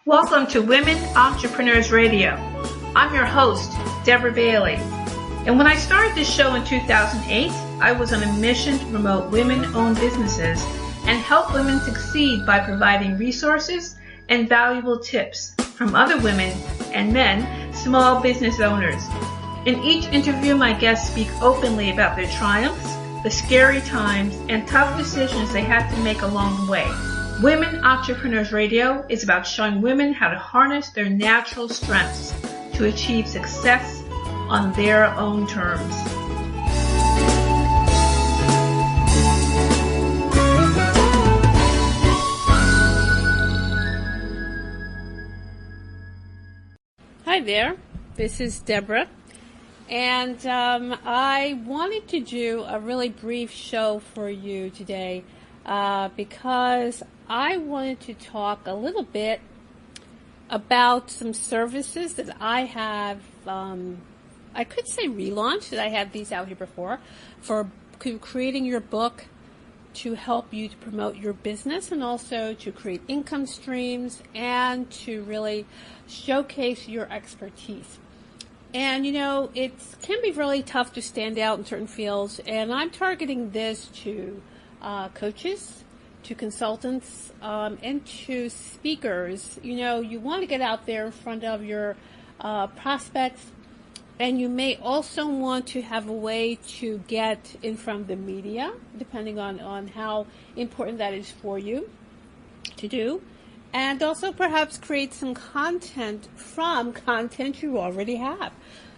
Welcome to Women Entrepreneurs Radio. I'm your host, Deborah Bailey. And when I started this show in 2008, I was on a mission to promote women-owned businesses and help women succeed by providing resources and valuable tips from other women and men, small business owners. In each interview, my guests speak openly about their triumphs, the scary times, and tough decisions they had to make along the way. Women Entrepreneurs Radio is about showing women how to harness their natural strengths to achieve success on their own terms. Hi there, this is Deborah, and I wanted to do a really brief show for you today because I wanted to talk a little bit about some services that I have, I could say relaunched, that I had these out here before, for creating your book to help you to promote your business and also to create income streams and to really showcase your expertise. And, you know, it can be really tough to stand out in certain fields, and I'm targeting this to coaches, to consultants, and to speakers. You know, you want to get out there in front of your prospects, and you may also want to have a way to get in front of the media, depending on how important that is for you to do. And also perhaps create some content from content you already have.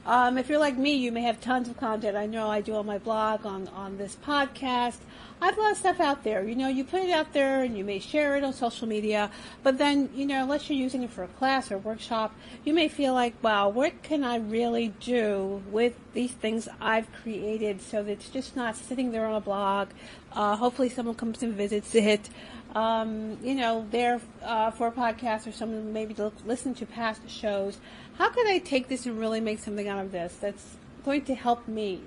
If you're like me, you may have tons of content. I know I do on my blog, on this podcast. I have a lot of stuff out there. You know, you put it out there and you may share it on social media, but then, you know, unless you're using it for a class or a workshop, you may feel like, wow, what can I really do with these things I've created so that it's just not sitting there on a blog. Hopefully someone comes and visits it. You know, there for a podcast or someone maybe to listen to past shows. How could I take this and really make something out of this that's going to help me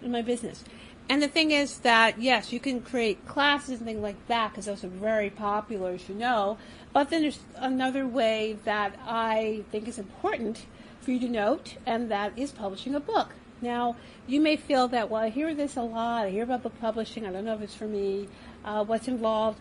in my business? And the thing is that, yes, you can create classes and things like that because those are very popular, as you know. But then there's another way that I think is important for you to note, and that is publishing a book. Now, you may feel that, well, I hear this a lot. I hear about book publishing. I don't know if it's for me. What's involved?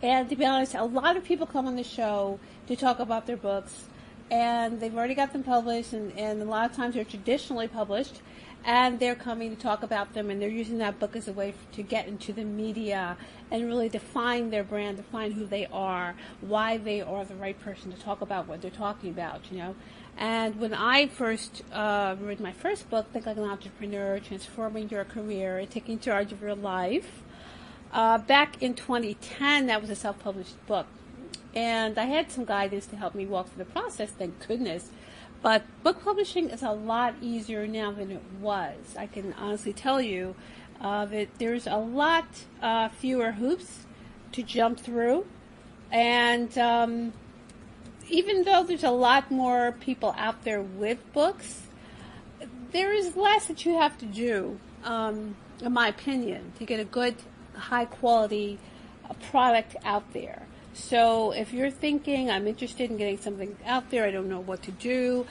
And to be honest, a lot of people come on the show to talk about their books, and they've already got them published, and a lot of times they're traditionally published, and they're coming to talk about them, and they're using that book as a way to get into the media and really define their brand, define who they are, why they are the right person to talk about what they're talking about, you know. And when I first read my first book, Think Like an Entrepreneur, Transforming Your Career and Taking Charge of Your Life, back in 2010, that was a self-published book. And I had some guidance to help me walk through the process, thank goodness. But book publishing is a lot easier now than it was. I can honestly tell you that there's a lot fewer hoops to jump through. And even though there's a lot more people out there with books, there is less that you have to do, in my opinion, to get a good, high-quality product out there. So if you're thinking, I'm interested in getting something out there, I don't know what to do,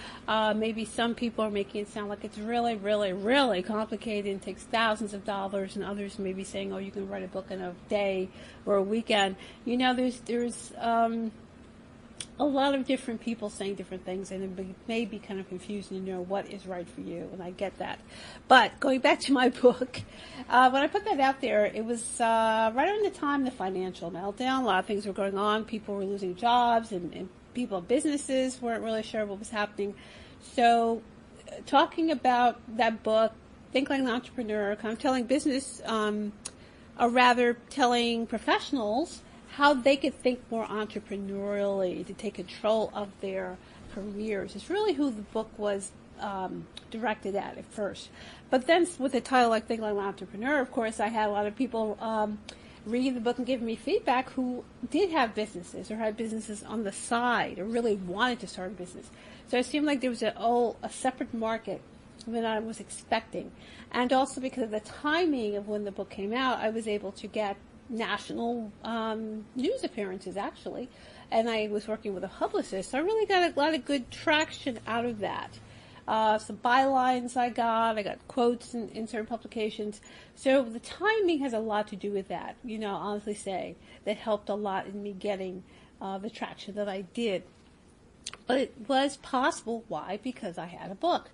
maybe some people are making it sound like it's really, really, really complicated and takes thousands of dollars, and others may be saying, oh, you can write a book in a day or a weekend. You know, there's a lot of different people saying different things, and it may be kind of confusing to know what is right for you, and I get that. But going back to my book, when I put that out there, it was right around the time of the financial meltdown. A lot of things were going on. People were losing jobs, and people, businesses weren't really sure what was happening. So talking about that book, Think Like an Entrepreneur, kind of telling business, or rather telling professionals how they could think more entrepreneurially to take control of their careers. It's really who the book was directed at first. But then with a title like Think Like an Entrepreneur, of course, I had a lot of people reading the book and giving me feedback who did have businesses or had businesses on the side or really wanted to start a business. So it seemed like there was a separate market than I was expecting. And also because of the timing of when the book came out, I was able to get national news appearances, actually. and I was working with a publicist, so I really got a lot of good traction out of that. Some bylines I got quotes in certain publications. So the timing has a lot to do with that, honestly say. That helped a lot in me getting the traction that I did. But it was possible. Why? Because I had a book.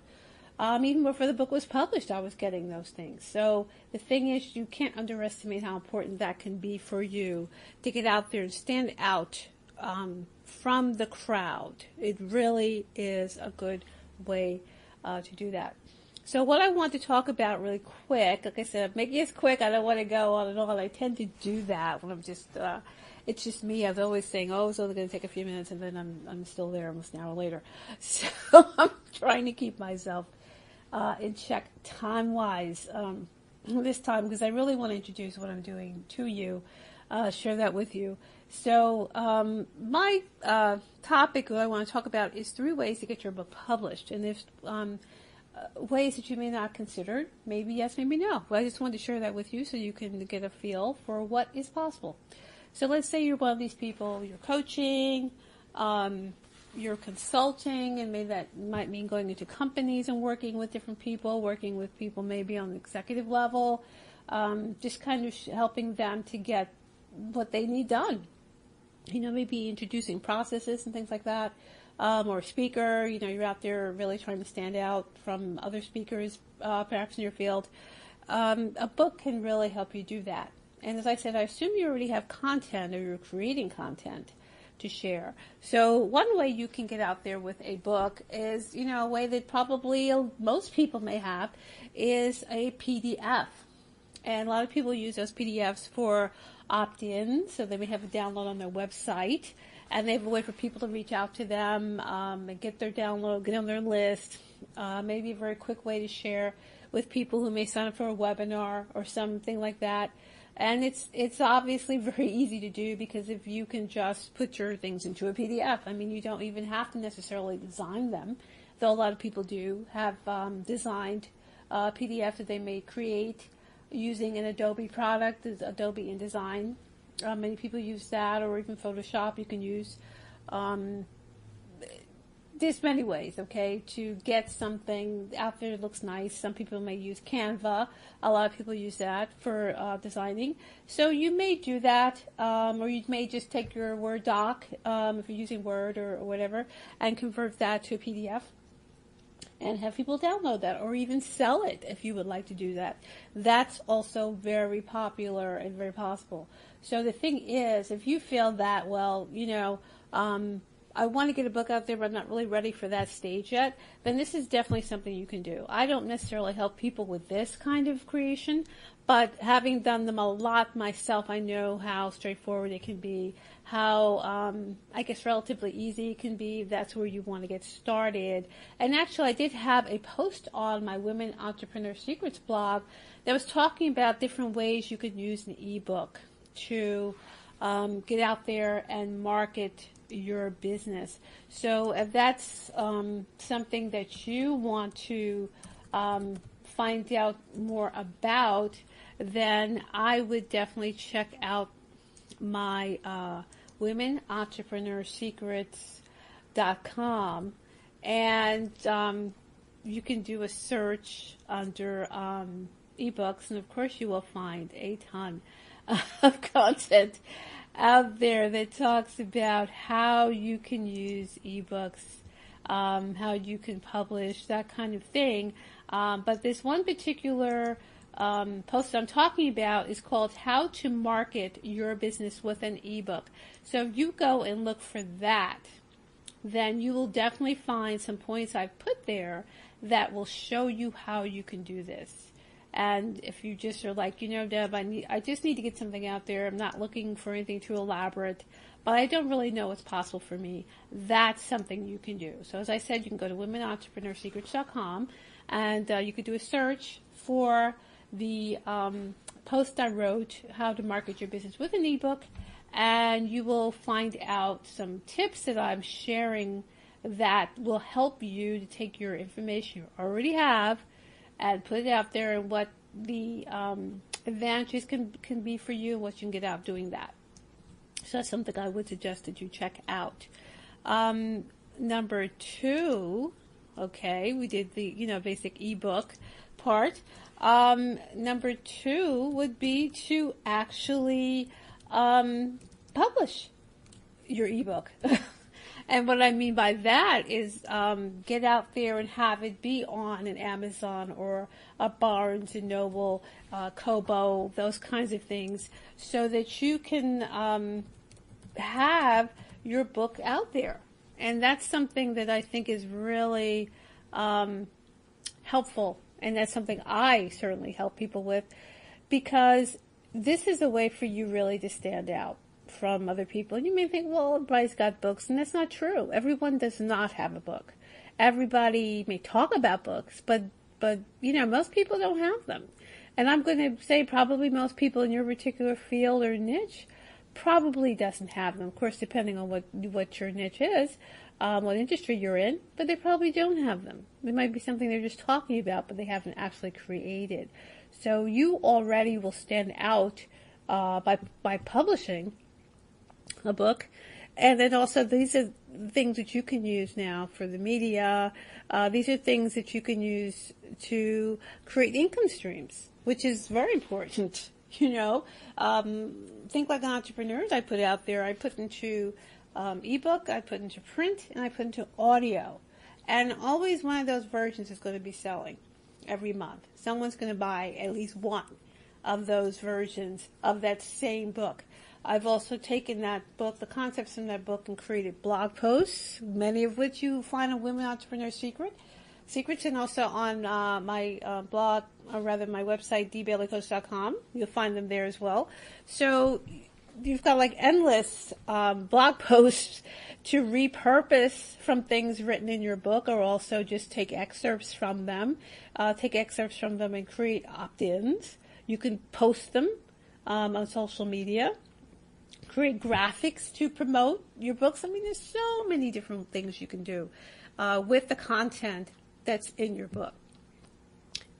Even before the book was published, I was getting those things. So the thing is, you can't underestimate how important that can be for you to get out there and stand out from the crowd. It really is a good way to do that. So what I want to talk about really quick, like I said, make it quick. I don't want to go on and on. I tend to do that when I'm just, it's just me. I was always saying, it's only going to take a few minutes, and then I'm still there almost an hour later. So I'm trying to keep myself in check time-wise this time, because I really want to introduce what I'm doing to you, share that with you. So my topic that I want to talk about is 3 ways to get your book published. And there's ways that you may not consider. Maybe yes, maybe no. Well, I just wanted to share that with you so you can get a feel for what is possible. So let's say you're one of these people, you're coaching, you're consulting, and maybe that might mean going into companies and working with different people, working with people maybe on the executive level, just kind of helping them to get what they need done. Maybe introducing processes and things like that, or a speaker, you're out there really trying to stand out from other speakers, perhaps in your field. A book can really help you do that. And as I said, I assume you already have content, or you're creating content to share. So one way you can get out there with a book is, a way that probably most people may have, is a PDF. And a lot of people use those PDFs for opt-in, so they may have a download on their website, and they have a way for people to reach out to them and get their download, get on their list. Maybe a very quick way to share with people who may sign up for a webinar or something like that. And it's obviously very easy to do, because if you can just put your things into a PDF, you don't even have to necessarily design them, though a lot of people do have designed PDFs that they may create using an Adobe product, Adobe InDesign. Many people use that, or even Photoshop you can use. There's many ways, okay, to get something out there that looks nice. Some people may use Canva. A lot of people use that for designing. So you may do that, or you may just take your Word doc, if you're using Word or whatever, and convert that to a PDF and have people download that, or even sell it if you would like to do that. That's also very popular and very possible. So the thing is, if you feel that, I want to get a book out there, but I'm not really ready for that stage yet, then this is definitely something you can do. I don't necessarily help people with this kind of creation, but having done them a lot myself, I know how straightforward it can be, how, relatively easy it can be. That's where you want to get started. And actually, I did have a post on my Women Entrepreneur Secrets blog that was talking about different ways you could use an ebook to get out there and market your business. So if that's something that you want to find out more about, then I would definitely check out my womenentrepreneursecrets.com, and you can do a search under ebooks, and of course you will find a ton of content out there that talks about how you can use ebooks, how you can publish, that kind of thing. But this one particular post I'm talking about is called How to Market Your Business with an Ebook. So if you go and look for that, then you will definitely find some points I've put there that will show you how you can do this. And if you just are like, Deb, I just need to get something out there. I'm not looking for anything too elaborate, but I don't really know what's possible for me. That's something you can do. So as I said, you can go to womenentrepreneursecrets.com, and you could do a search for the post I wrote, How to Market Your Business with an Ebook, and you will find out some tips that I'm sharing that will help you to take your information you already have and put it out there, and what the advantages can be for you, what you can get out of doing that. So that's something I would suggest that you check out. Number 2, okay, we did the, basic ebook part. Number 2 would be to actually publish your ebook. And what I mean by that is get out there and have it be on an Amazon or a Barnes & Noble, Kobo, those kinds of things, so that you can have your book out there. And that's something that I think is really helpful, and that's something I certainly help people with, because this is a way for you really to stand out from other people. And you may think, well, everybody's got books, and that's not true. Everyone does not have a book. Everybody may talk about books, but most people don't have them. And I'm going to say probably most people in your particular field or niche probably doesn't have them. Of course, depending on what your niche is, what industry you're in, but they probably don't have them. It might be something they're just talking about, but they haven't actually created. So you already will stand out by publishing a book. And then also, these are things that you can use now for the media. These are things that you can use to create income streams, which is very important. Think like entrepreneurs. I put out there, I put into ebook, I put into print, and I put into audio. And always one of those versions is going to be selling every month. Someone's going to buy at least one of those versions of that same book. I've also taken that book, the concepts in that book, and created blog posts, many of which you find on Women Entrepreneur Secrets, and also on my blog, or rather my website, dbaileycoach.com. You'll find them there as well. So you've got like endless blog posts to repurpose from things written in your book, or also just take excerpts from them. And create opt-ins. You can post them on social media. Create graphics to promote your books. I mean, there's so many different things you can do with the content that's in your book.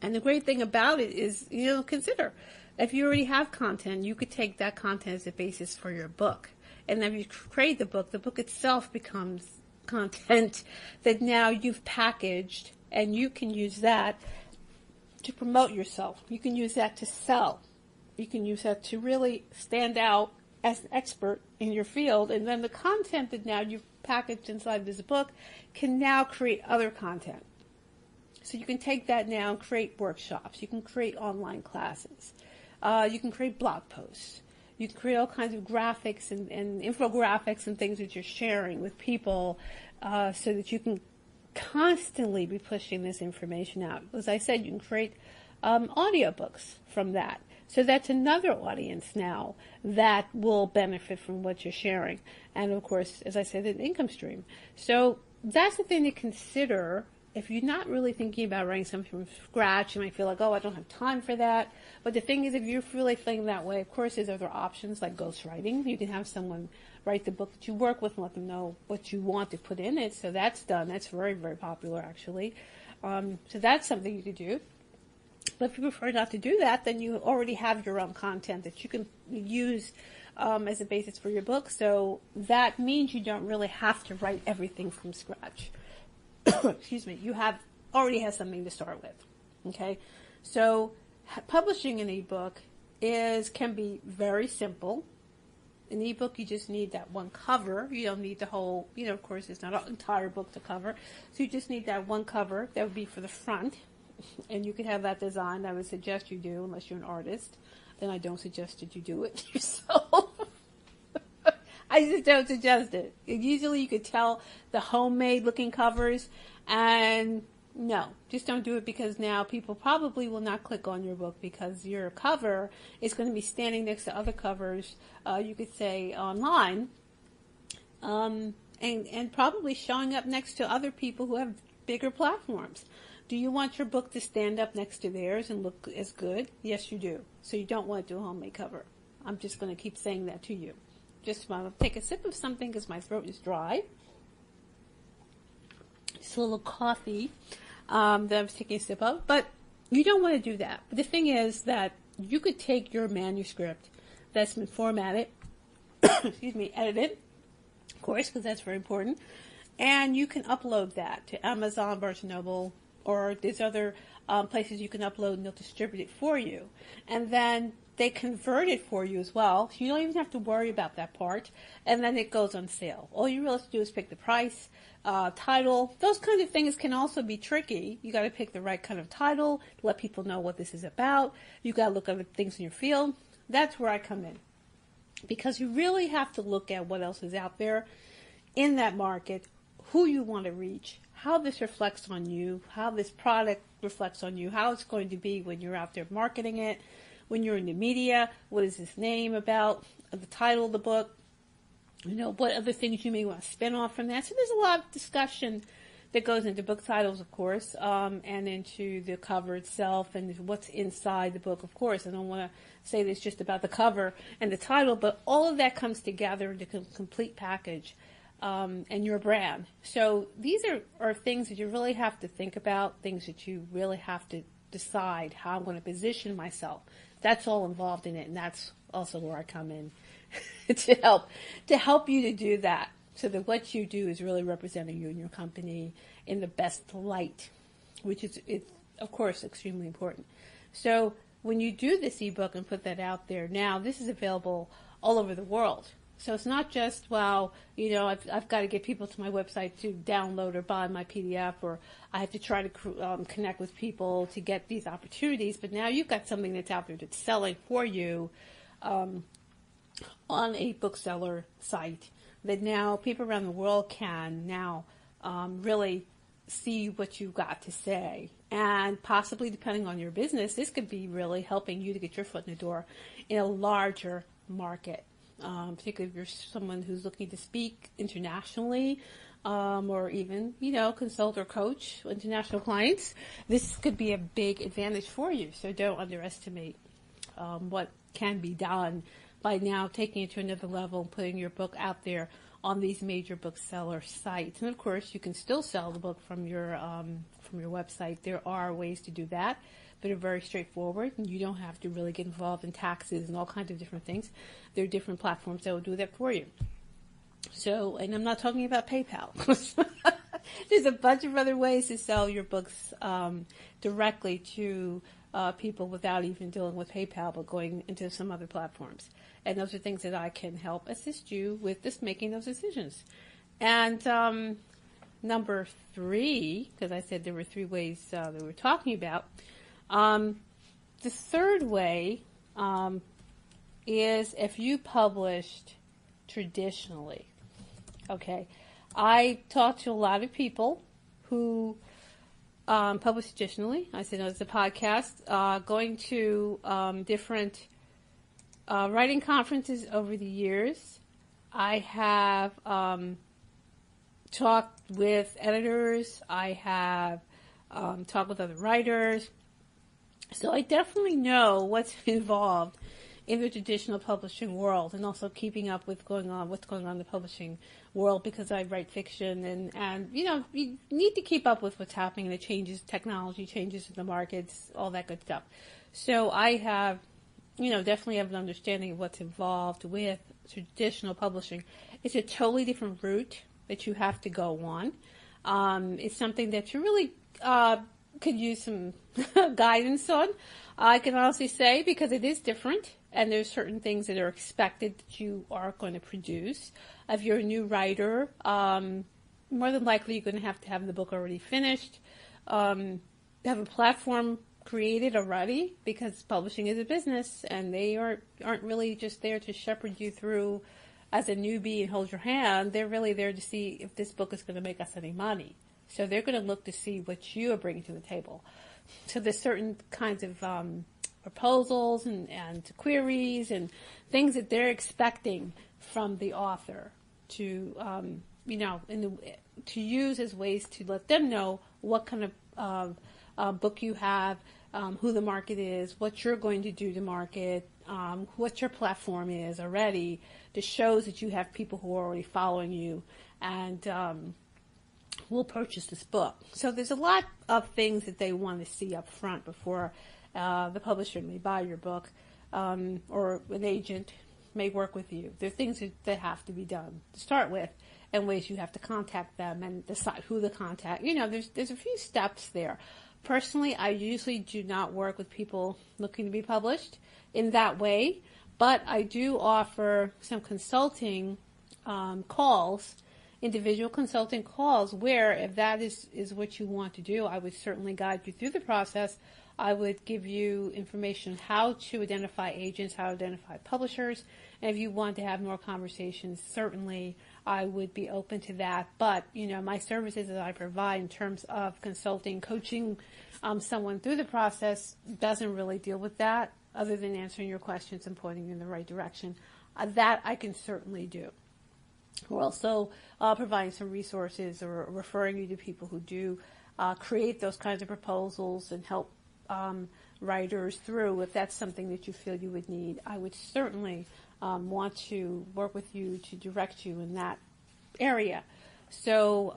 And the great thing about it is, consider, if you already have content, you could take that content as a basis for your book. And then you create the book itself becomes content that now you've packaged, and you can use that to promote yourself. You can use that to sell. You can use that to really stand out as an expert in your field, and then the content that now you've packaged inside this book can now create other content. So you can take that now and create workshops. You can create online classes. You can create blog posts. You can create all kinds of graphics and infographics and things that you're sharing with people so that you can constantly be pushing this information out. As I said, you can create audiobooks from that. So that's another audience now that will benefit from what you're sharing. And of course, as I said, an income stream. So that's the thing to consider. If you're not really thinking about writing something from scratch, you might feel like, oh, I don't have time for that. But the thing is, if you're really feeling that way, of course, there's other options like ghostwriting. You can have someone write the book that you work with and let them know what you want to put in it. So that's done. That's very, very popular, actually. So that's something you could do. But if you prefer not to do that, then you already have your own content that you can use as a basis for your book. So that means you don't really have to write everything from scratch. Excuse me. You already have something to start with. Okay? So publishing an ebook can be very simple. An ebook, you just need that one cover. You don't need the whole, of course, it's not an entire book to cover. So you just need that one cover. That would be for the front. And you can have that design. I would suggest you do, unless you're an artist. Then I don't suggest that you do it yourself. I just don't suggest it. Usually you could tell the homemade looking covers, and no, just don't do it, because now people probably will not click on your book because your cover is going to be standing next to other covers, you could say online, and probably showing up next to other people who have bigger platforms. Do you want your book to stand up next to theirs and look as good? Yes, you do. So you don't want to do a homemade cover. I'm just going to keep saying that to you. Just want to take a sip of something because my throat is dry. Just a little coffee that I was taking a sip of. But you don't want to do that. But the thing is that you could take your manuscript that's been formatted excuse me, edit it, of course, because that's very important. And you can upload that to Amazon, Barnes & Noble, or there's other places you can upload and they'll distribute it for you. And then they convert it for you as well. So you don't even have to worry about that part. And then it goes on sale. All you really have to do is pick the price, title. Those kinds of things can also be tricky. You got to pick the right kind of title, let people know what this is about. You got to look at the things in your field. That's where I come in. Because you really have to look at what else is out there in that market, who you want to reach, how this reflects on you, how this product reflects on you, how it's going to be when you're out there marketing it, when you're in the media, what is this name about, the title of the book, what other things you may want to spin off from that. So there's a lot of discussion that goes into book titles, of course, and into the cover itself and what's inside the book, of course. I don't want to say that it's just about the cover and the title, but all of that comes together into a complete package. And your brand. So these are things that you really have to think about, things that you really have to decide how I'm going to position myself. That's all involved in it, and that's also where I come in to help you to do that, so that what you do is really representing you and your company in the best light, which is, of course, extremely important. So when you do this ebook and put that out there, now this is available all over the world. So it's not just, I've got to get people to my website to download or buy my PDF, or I have to try to connect with people to get these opportunities. But now you've got something that's out there that's selling for you on a bookseller site that now people around the world can now really see what you've got to say. And possibly, depending on your business, this could be really helping you to get your foot in the door in a larger market. Particularly if you're someone who's looking to speak internationally, or even, consult or coach international clients, this could be a big advantage for you. So don't underestimate what can be done by now taking it to another level and putting your book out there on these major bookseller sites. And of course, you can still sell the book from your website. There are ways to do that that are very straightforward, and you don't have to really get involved in taxes and all kinds of different things. There are different platforms that will do that for you. So, and I'm not talking about PayPal. There's a bunch of other ways to sell your books directly to people without even dealing with PayPal, but going into some other platforms. And those are things that I can help assist you with just making those decisions. And number 3, because I said there were 3 ways that we're talking about, the third way is if you published traditionally. Okay, I talk to a lot of people who publish traditionally. I said, it's a podcast, going to different writing conferences over the years. I have talked with editors. I have talked with other writers. So I definitely know what's involved in the traditional publishing world, and also keeping up with what's going on in the publishing world, because I write fiction, and you need to keep up with what's happening, the changes, technology changes in the markets, all that good stuff. So I have, definitely have an understanding of what's involved with traditional publishing. It's a totally different route that you have to go on. It's something that you really could use some guidance on, I can honestly say, because it is different, and there's certain things that are expected that you are going to produce. If you're a new writer, more than likely you're going to have the book already finished, have a platform created already, because publishing is a business, and they aren't really just there to shepherd you through as a newbie and hold your hand. They're really there to see if this book is going to make us any money. So they're going to look to see what you are bringing to the table. So there's certain kinds of proposals and queries and things that they're expecting from the author to, to use as ways to let them know what kind of book you have, who the market is, what you're going to do to market, what your platform is already, that shows that you have people who are already following you and will purchase this book. So there's a lot of things that they want to see up front before the publisher may buy your book, or an agent may work with you. There are things that have to be done to start with, and ways you have to contact them and decide who to contact. There's a few steps there. Personally, I usually do not work with people looking to be published in that way, but I do offer some consulting calls, individual consulting calls, where if that is what you want to do, I would certainly guide you through the process. I would give you information how to identify agents, how to identify publishers, and if you want to have more conversations, certainly I would be open to that. But, my services that I provide in terms of consulting, coaching someone through the process doesn't really deal with that, other than answering your questions and pointing you in the right direction. That I can certainly do. We're also providing some resources or referring you to people who do create those kinds of proposals and help writers through. If that's something that you feel you would need, I would certainly want to work with you to direct you in that area. So,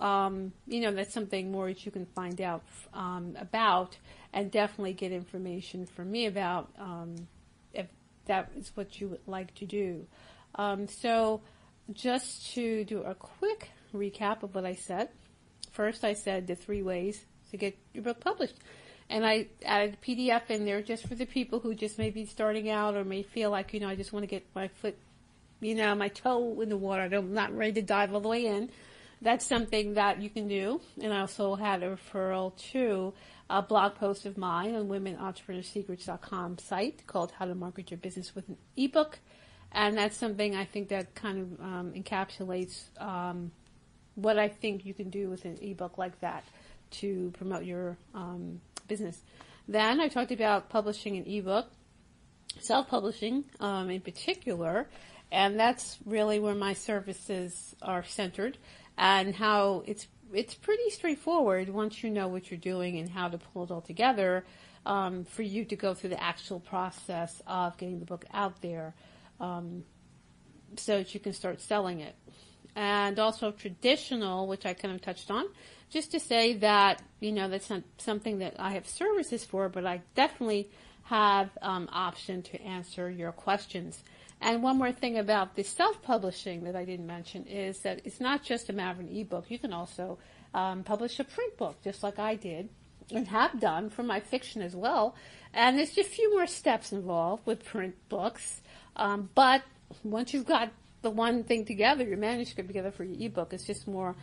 that's something more that you can find out about, and definitely get information from me about if that is what you would like to do. So just to do a quick recap of what I said. First, I said the 3 ways to get your book published. And I added a PDF in there just for the people who just may be starting out or may feel like, I just want to get my foot, my toe in the water. I'm not ready to dive all the way in. That's something that you can do. And I also had a referral to a blog post of mine on womenentrepreneursecrets.com site called How to Market Your Business with an Ebook. And that's something I think that kind of encapsulates what I think you can do with an ebook like that to promote your business. Then I talked about publishing an ebook, self-publishing in particular, and that's really where my services are centered, and how it's pretty straightforward once you know what you're doing and how to pull it all together for you to go through the actual process of getting the book out there so that you can start selling it. And also traditional, which I kind of touched on, just to say that, that's not something that I have services for, but I definitely have option to answer your questions. And one more thing about the self-publishing that I didn't mention is that it's not just a matter of an ebook. You can also publish a print book, just like I did and have done for my fiction as well. And there's just a few more steps involved with print books. But once you've got the one thing together, your manuscript together for your ebook, it's just more,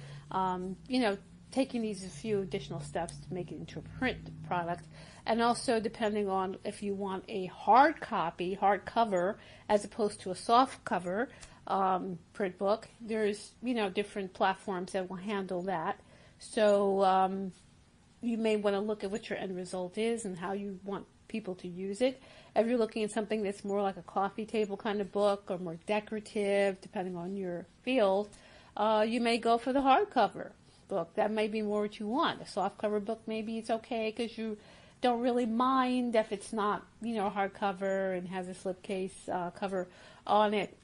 taking these a few additional steps to make it into a print product. And also depending on if you want a hard copy, hard cover, as opposed to a soft cover print book, there's, different platforms that will handle that. So you may want to look at what your end result is and how you want people to use it. If you're looking at something that's more like a coffee table kind of book or more decorative, depending on your field, you may go for the hardcover book. That may be more what you want. A softcover book, maybe it's okay because you don't really mind if it's not, hardcover and has a slipcase cover on it.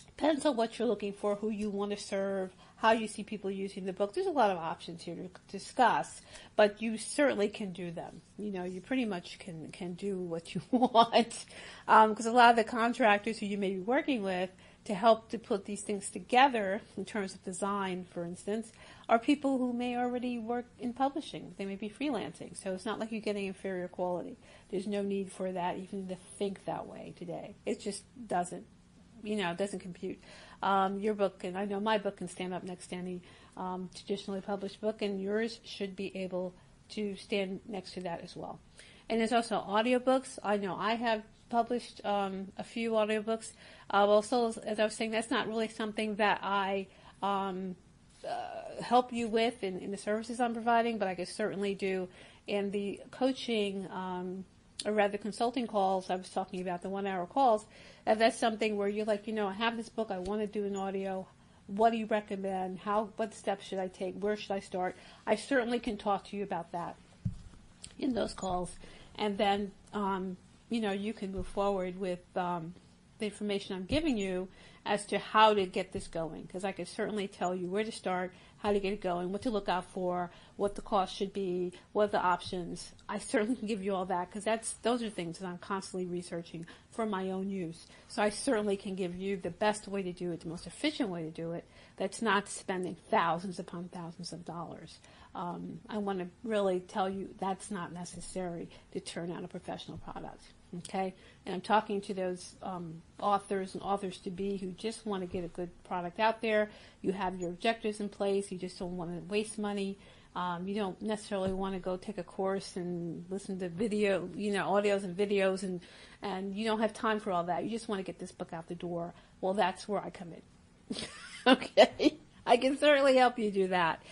Depends on what you're looking for, who you want to serve, how you see people using the book. There's a lot of options here to discuss, but you certainly can do them. You pretty much can do what you want, because a lot of the contractors who you may be working with to help to put these things together in terms of design, for instance, are people who may already work in publishing. They may be freelancing, so it's not like you're getting inferior quality. There's no need for that, even to think that way today. It just doesn't. It doesn't compute. Your book, and I know my book can stand up next to any traditionally published book, and yours should be able to stand next to that as well. And there's also audiobooks. I know I have published a few audiobooks. Also, as I was saying, that's not really something that I help you with in the services I'm providing, but I could certainly do in the coaching or rather consulting calls I was talking about, the 1-hour calls. If that's something where you're like, I have this book, I want to do an audio, what do you recommend? What steps should I take? Where should I start? I certainly can talk to you about that in those calls. And then, you can move forward with the information I'm giving you as to how to get this going. Because I could certainly tell you where to start, how to get it going, what to look out for, what the cost should be, what are the options. I certainly can give you all that because those are things that I'm constantly researching for my own use. So I certainly can give you the best way to do it, the most efficient way to do it, that's not spending thousands upon thousands of dollars. I want to really tell you that's not necessary to turn out a professional product. Okay, and I'm talking to those authors and authors-to-be who just want to get a good product out there. You have your objectives in place. You just don't want to waste money. You don't necessarily want to go take a course and listen to video, audios and videos, and you don't have time for all that. You just want to get this book out the door. Well, that's where I come in. Okay, I can certainly help you do that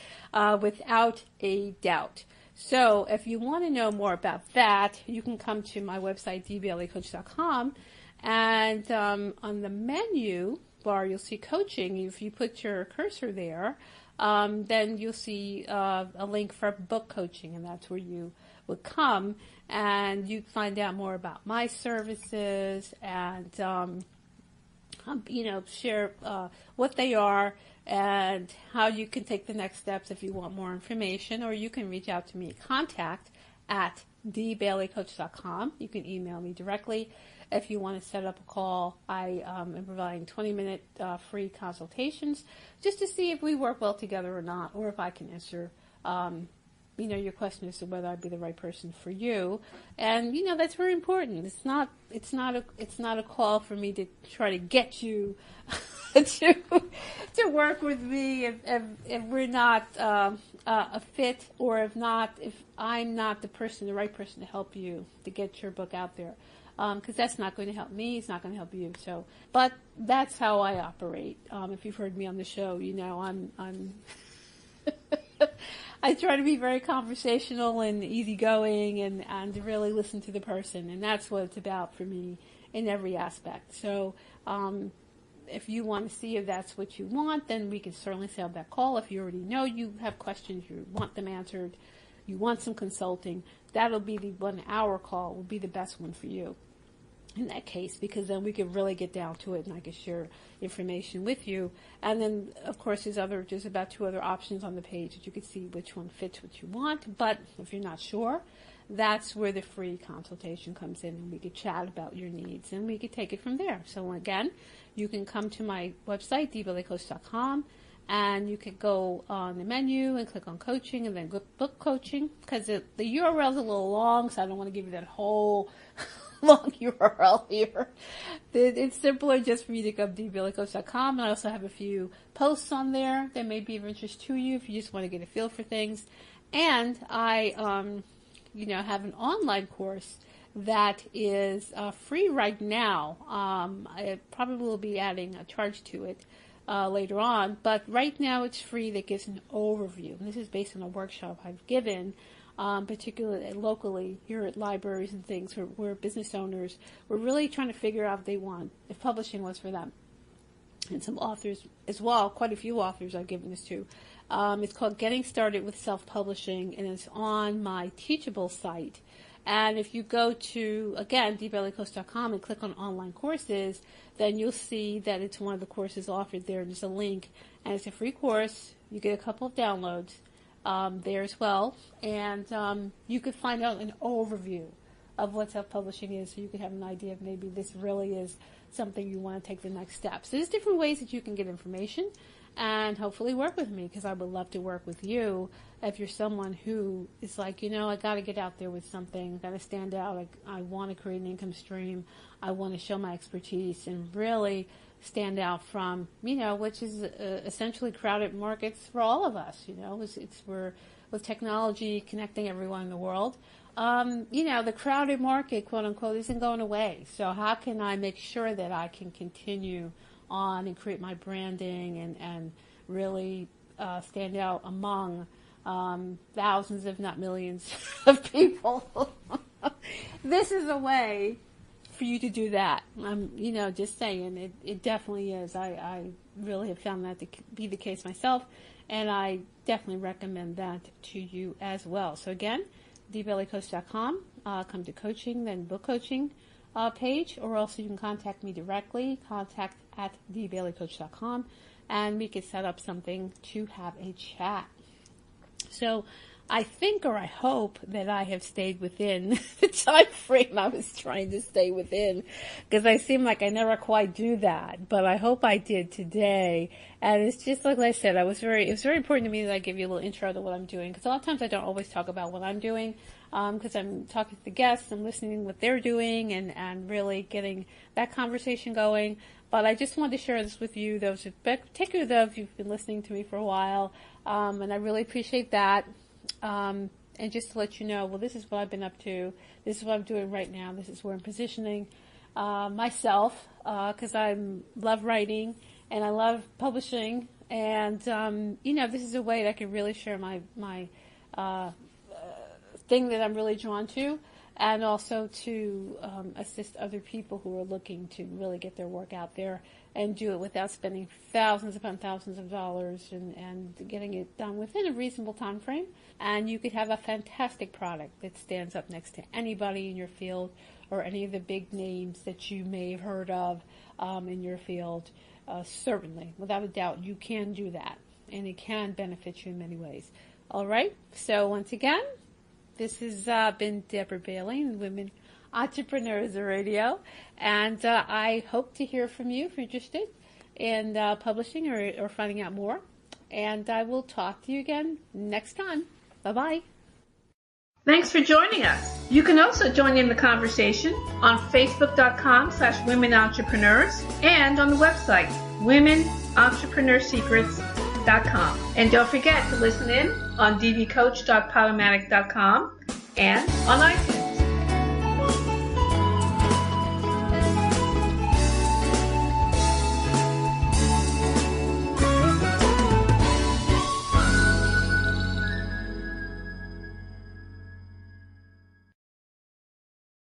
without a doubt. So if you want to know more about that, you can come to my website, dbailecoach.com, and on the menu bar, you'll see coaching. If you put your cursor there, then you'll see a link for book coaching, and that's where you would come, and you find out more about my services and, share what they are, and how you can take the next steps if you want more information, or you can reach out to me at contact@dbailecoach.com. You can email me directly if you want to set up a call. I am providing 20-minute free consultations just to see if we work well together or not, or if I can answer your question as to whether I'd be the right person for you. And that's very important. It's not a call for me to try to get you to work with me if we're not a fit, or if I'm not the right person to help you to get your book out there, because that's not going to help me. It's not going to help you. So, but that's how I operate. If you've heard me on the show, I'm I try to be very conversational and easygoing and to really listen to the person, and that's what it's about for me in every aspect. So if you want to see if that's what you want, then we can certainly set up that call. If you already know you have questions, you want them answered, you want some consulting, that'll be the 1 hour call, will be the best one for you in that case, because then we can really get down to it and I can share information with you. And then, of course, there's about 2 other options on the page that you can see which one fits what you want. But if you're not sure, that's where the free consultation comes in, and we could chat about your needs, and we could take it from there. So again, you can come to my website, dbailecoach.com, and you could go on the menu and click on coaching and then book coaching, because the URL is a little long, so I don't want to give you that whole long URL here. It's simpler just for you to go to dbailecoach.com, and I also have a few posts on there that may be of interest to you if you just want to get a feel for things. And I have an online course that is free right now. I probably will be adding a charge to it later on, but right now it's free. That gives an overview. And this is based on a workshop I've given, particularly locally here at libraries and things where business owners were really trying to figure out if publishing was for them. And some authors as well, quite a few authors I've given this to. It's called Getting Started with Self-Publishing, and it's on my Teachable site. And if you go to, again, dbailecoach.com and click on online courses, then you'll see that it's one of the courses offered there. There's a link, and it's a free course. You get a couple of downloads there as well. And you could find out an overview of what self-publishing is, so you could have an idea of maybe this really is something you want to take the next step. So there's different ways that you can get information and hopefully work with me, because I would love to work with you if you're someone who is like, I got to get out there with something, I got to stand out, I want to create an income stream, I want to show my expertise and really stand out from, which is essentially crowded markets for all of us, we're with technology connecting everyone in the world. The crowded market, quote unquote, isn't going away. So how can I make sure that I can continue on and create my branding and really stand out among thousands, if not millions, of people? This is a way for you to do that. Just saying, it definitely is. I really have found that to be the case myself, and I definitely recommend that to you as well. So again, dbailecoach.com, come to coaching, then book coaching page, or else you can contact me directly, contact@dbailecoach.com. and we could set up something to have a chat. So I think, or I hope, that I have stayed within the time frame I was trying to stay within, because I seem like I never quite do that, but I hope I did today. And it's just like I said, it was very important to me that I give you a little intro to what I'm doing, because a lot of times I don't always talk about what I'm doing, because I'm talking to the guests and listening to what they're doing and really getting that conversation going. But I just wanted to share this with you, particularly those who've been listening to me for a while, and I really appreciate that. And just to let you know, well, this is what I've been up to. This is what I'm doing right now. This is where I'm positioning myself, because I love writing and I love publishing. And, this is a way that I can really share my thing that I'm really drawn to, and also to assist other people who are looking to really get their work out there and do it without spending thousands upon thousands of dollars, and getting it done within a reasonable time frame. And you could have a fantastic product that stands up next to anybody in your field, or any of the big names that you may have heard of in your field. Certainly, without a doubt, you can do that, and it can benefit you in many ways. All right, so once again, this has been Deborah Bailey, Women Entrepreneurs Radio, and I hope to hear from you if you're interested in publishing or finding out more. And I will talk to you again next time. Bye-bye. Thanks for joining us. You can also join in the conversation on Facebook.com/Women Entrepreneurs and on the website WomenEntrepreneurSecrets.com. And don't forget to listen in on dvcoach.podomatic.com and on iTunes.